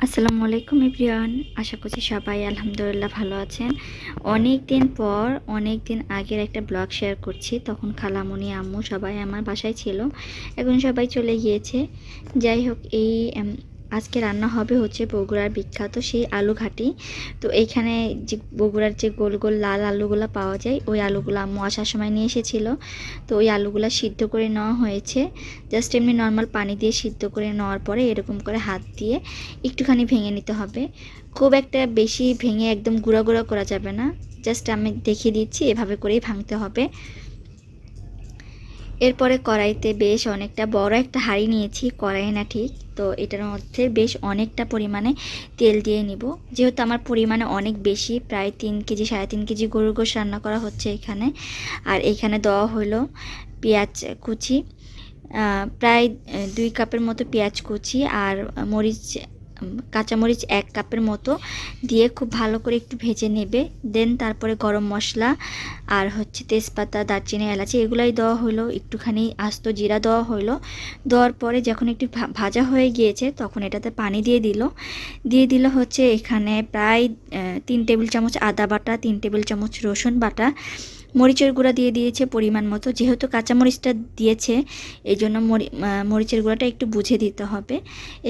আসসালামু আলাইকুম এভরিওয়ান। আশা করছি সবাই আলহামদুলিল্লাহ ভালো আছেন। অনেক দিন পর অনেক দিন আগের একটা ব্লগ শেয়ার করছি। তখন খালামণি আম্মু সবাই আমার বাসায় ছিল, এখন সবাই চলে গিয়েছে। যাই হোক, আজকে রান্না হবে হচ্ছে বগুড়ার বিখ্যাত সেই আলু ঘাটি। তো এইখানে যে বগুড়ার যে গোল গোল লাল আলুগুলো পাওয়া যায়, ওই আলুগুলো আম্মু আসার সময় নিয়ে এসেছিল। তো ওই আলুগুলো সিদ্ধ করে নেওয়া হয়েছে। জাস্ট এমনি নর্মাল পানি দিয়ে সিদ্ধ করে নেওয়ার পরে এরকম করে হাত দিয়ে একটুখানি ভেঙে নিতে হবে। খুব একটা বেশি ভেঙে একদম গুঁড়া গুঁড়া করা যাবে না, জাস্ট আমি দেখিয়ে দিচ্ছি, এভাবে করেই ভাঙতে হবে। এরপরে কড়াইতে বেশ অনেকটা বড় একটা হাঁড়ি নিয়েছি, কড়াই না ঠিক, তো এটার মধ্যে বেশ অনেকটা পরিমাণে তেল দিয়ে নিব। যেহেতু আমার পরিমাণে অনেক বেশি, প্রায় 3 কেজি 3.5 কেজি গরুর গোশ রান্না করা হচ্ছে এখানে। আর এখানে দেওয়া হলো পেঁয়াজ কুচি, প্রায় 2 কাপের মতো পেঁয়াজ কুচি, আর কাঁচামরিচ 1 কাপের মতো দিয়ে খুব ভালো করে একটু ভেজে নেবে। দেন তারপরে গরম মশলা আর হচ্ছে তেজপাতা, দারচিনি, এলাচি এগুলাই দেওয়া হলো। একটুখানি আস্ত জিরা দেওয়া হলো। দেওয়ার পরে যখন একটু ভাজা হয়ে গিয়েছে তখন এটাতে পানি দিয়ে দিল হচ্ছে এখানে প্রায় 3 টেবিল চামচ আদা বাটা, 3 টেবিল চামচ রসুন বাটা, মরিচের গুঁড়া দিয়ে দিয়েছে পরিমাণ মতো। যেহেতু কাঁচামরিচটা দিয়েছে এই জন্য মরিচের গুঁড়াটা একটু বুঝে দিতে হবে।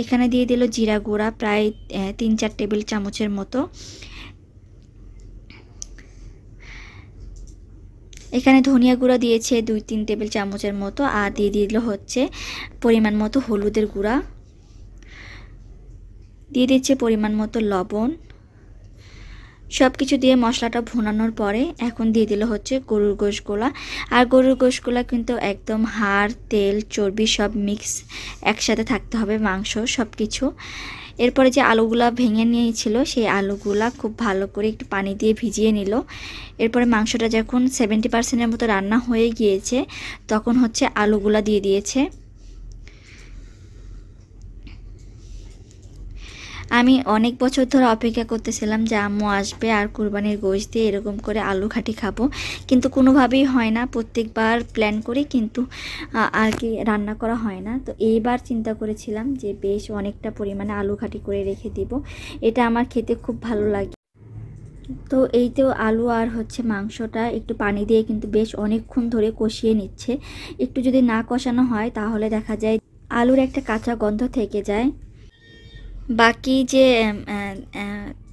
এখানে দিয়ে দিল জিরা গুঁড়া প্রায় 3-4 টেবিল চামচের মতো। এখানে ধনিয়া গুঁড়া দিয়েছে 2-3 টেবিল চামচের মতো, আর দিয়ে দিল হচ্ছে পরিমাণ মতো হলুদের গুঁড়া, দিয়ে দিচ্ছে পরিমাণ মতো লবণ। সব কিছু দিয়ে মশলাটা ভুনানোর পরে এখন দিয়ে দিল হচ্ছে গরুর গোশগুলা। আর গরুর গোশগুলা কিন্তু একদম হাড়, তেল, চর্বি সব মিক্স একসাথে থাকতে হবে, মাংস সব কিছু। এরপরে যে আলুগুলা ভেঙে নিয়েছিল সেই আলুগুলা খুব ভালো করে একটু পানি দিয়ে ভিজিয়ে নিল। এরপরে মাংসটা যখন 70%-এর মতো রান্না হয়ে গিয়েছে তখন হচ্ছে আলুগুলা দিয়ে দিয়েছে। আমি অনেক বছর ধরে অপেক্ষা করতেছিলাম যে আম্মু আসবে আর কুরবানির গোশত দিয়ে এরকম করে আলু ঘাটি খাবো, কিন্তু কোনোভাবেই হয় না। প্রত্যেকবার প্ল্যান করি কিন্তু আর কি রান্না করা হয় না। তো এইবার চিন্তা করেছিলাম যে বেশ অনেকটা পরিমাণে আলু ঘাটি করে রেখে দিব, এটা আমার খেতে খুব ভালো লাগে। তো এই তো আলু আর হচ্ছে মাংসটা একটু পানি দিয়ে কিন্তু বেশ অনেকক্ষণ ধরে কষিয়ে নিচ্ছে। একটু যদি না কষানো হয় তাহলে দেখা যায় আলুর একটা কাঁচা গন্ধ থেকে যায়। বাকি যে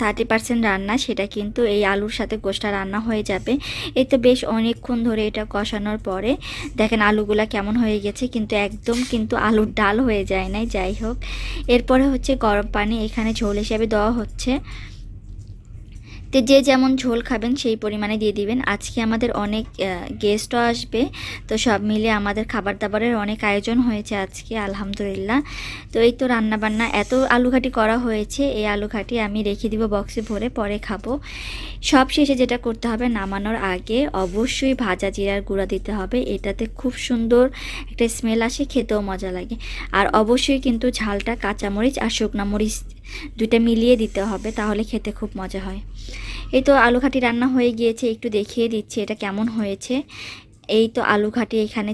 30% রান্না সেটা কিন্তু এই আলুর সাথে গোশটা রান্না হয়ে যাবে। এই তো বেশ অনেকক্ষণ ধরে এটা কষানোর পরে দেখেন আলুগুলা কেমন হয়ে গেছে, কিন্তু একদম কিন্তু আলুর ডাল হয়ে যায় নাই। যাই হোক, এরপরে হচ্ছে গরম পানি এখানে ঝোল হিসাবে দেওয়া হচ্ছে। তো যে যেমন ঝোল খাবেন সেই পরিমাণে দিয়ে দিবেন। আজকে আমাদের অনেক গেস্টও আসবে, তো সব মিলে আমাদের খাবার দাবারের অনেক আয়োজন হয়েছে আজকে আলহামদুলিল্লাহ। তো এই তো রান্নাবান্না এত আলুঘাটি করা হয়েছে, এই আলুঘাটি আমি রেখে দিব বক্সে ভরে, পরে খাবো। সব শেষে যেটা করতে হবে, নামানোর আগে অবশ্যই ভাজা জিরার গুঁড়া দিতে হবে, এটাতে খুব সুন্দর একটা স্মেল আসে, খেতেও মজা লাগে। আর অবশ্যই কিন্তু ঝালটা কাঁচামরিচ আর শুকনো মরিচ দুইটা মিলিয়ে দিতে হবে, তাহলে খেতে খুব মজা হয়। এই তো আলু ঘাটি রান্না হয়ে গিয়েছে, একটু দেখিয়ে দিচ্ছি এটা কেমন হয়েছে। এই তো আলু ঘাটি এখানে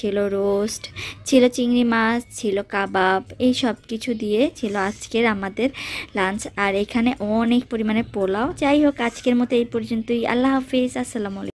ছিল রোস্ট, ছিল চিংড়ি মাছ, ছিল কাবাব, এই সব কিছু দিয়ে ছিল আজকের আমাদের লাঞ্চ। আর এখানে অনেক পরিমাণে পোলাও। যাই হোক, আজকের মতো এই পর্যন্তই। আল্লাহ হাফিজ, আসসালামু আলাইকুম।